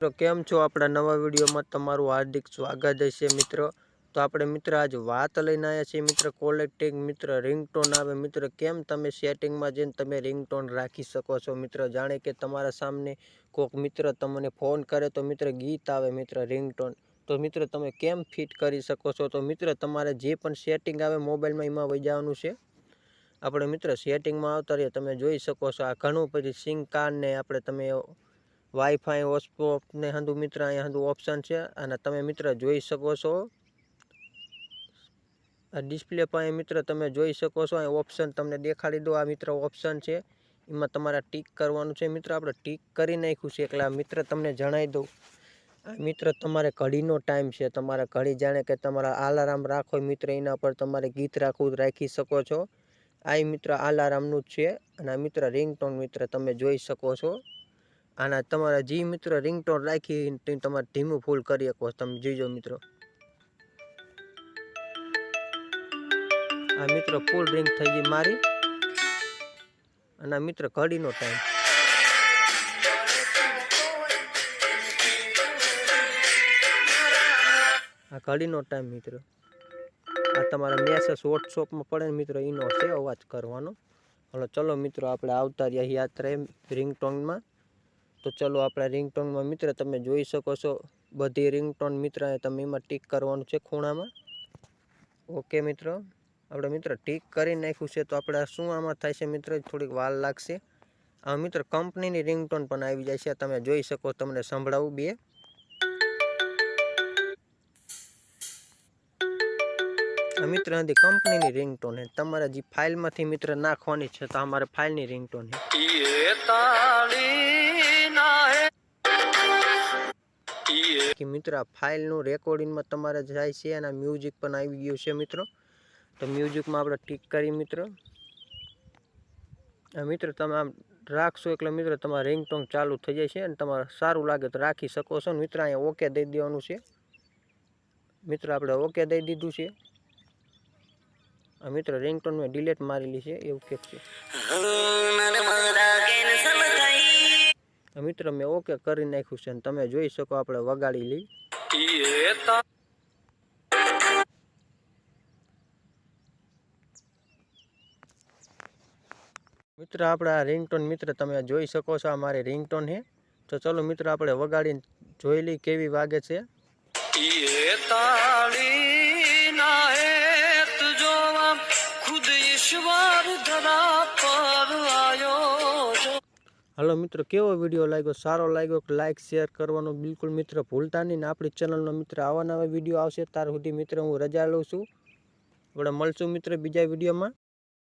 तो केम छो अपना नवा विडियो में तमारू हार्दिक स्वागत है मित्रों। तो આપણે मित्र आज વાત લઈને આવ્યા છીએ मित्र કોલેક્ટિંગ मित्र रिंगटोन આવે मित्र કેમ તમે સેટિંગ માં જઈને તમે रिंगटोन રાખી શકો છો मित्र। જાણે કે તમારા સામે કોક મિત્ર તમને ફોન કરે તો मित्र ગીત આવે मित्र रिंगटोन तो मित्र તમે કેમ ફિટ કરી શકો છો। તો मित्र તમારે જે પણ સેટિંગ આવે મોબાઈલ માં એમાં વઈ જવાનું છે। આપણે मित्र સેટિંગ માં આવતા રહે તમે જોઈ શકો છો। આ ઘણું પછી સિંક કાર્ડ ને આપણે તમે वाईफाई हॉटस्पॉट ने हंधु मित्र अहीं हंधु ऑप्शन है अने तमे मित्र जोई सको छो। आ डिस्प्ले पर मित्र तमे जोई सको छो। आ ऑप्शन तमने देखाड़ी दो। आ मित्र ऑप्शन है एमां तमारे टिक करवानुं छे मित्र। आपणे टिक करी नाख्युं छे એટલે मित्र तमने जणावी दઉં। आ मित्र तमारे घड़ीनो टाइम है। तमारे घड़ी जाणे के तमारा अलार्म राखो मित्र एना पर तमारे गीत राखी सको छो। आ मित्र अलार्मनुं ज छे अने मित्र रिंगटोन मित्र तमे जोई सको छो। आना तमारा जी मित्र रिंगटोन राखी तमारे धीमું फूल करी શકો તમે જોજો મિત્રો। आ मित्र फूल रिंग થઈ ગઈ મારી અને મિત્ર ઘડીનો ટાઈમ आ ઘડીનો ટાઈમ मित्र। आ તમારા મેસેજ WhatsApp માં પડે मित्र ઈનો છે અવાજ કરવાનો। હલો ચલો મિત્રો આપણે આવતા રહ્યા યાત્રા रिंगटोन માં। तो चलो अपना रिंगटोन में मित्र तमे जोई सको छो। बधी रिंगटोन मित्र तमे एमां टिक करवानुं छे खूणा में। ओके मित्र आपणे मित्र टिक करी नाख्युं छे। तो आपणे शुं आमां थाय छे मित्र थोड़ीक वार लागशे। आ मित्र कंपनीनी रिंगटोन पण आवी जाय छे तमे जोई सको। तमने संभळावुं बे मित्र हंधी कंपनीनी रिंगटोन है तमारे जी फाइल मांथी मित्र नाखवानी छे। तो अमारे फाइलनी रिंगटोन है। कि मित्र आ फाइल नु रेकॉर्डिंग में तमारे जाय छे अने म्यूजिक पण आवी गयुं छे मित्र। तो म्यूजिक में आपणे टिक करी मित्र। आ मित्र तमे आम राखशो એટલે मित्र तमारा रिंगटोन चालू थई जाय छे अने तमारे सारूं लागे तो राखी शको छो। मित्र अहीं ओके दई देवानुं छे मित्र। आपणे ओके दई दीधुं छे। आ मित्र रिंगटोन में डिलीट मारेली छे एवुं केक छे। मित्र मैं ओके करी नाख्युं छे अने तमे जोई सको आपणे वगाड़ी लई। मित्र आपणे आ रिंगटोन मित्र तमे जोई सको छो। आ मारी रिंगटोन है। तो चलो मित्र आपणे वगाड़ीने जोई लई केवी वागे छे। हेलो मित्र केवो वीडियो लाग्यो सारो लाग्यो लाइक शेर करवानुं बिल्कुल मित्र भूलता नहीं। आपणी चेनलनो मित्र आवा नवा वीडियो आवशे त्यार सुधी मित्र हूँ रजा लઉં છું। આપણે મળશું મિત્ર બીજા વિડીયોમાં।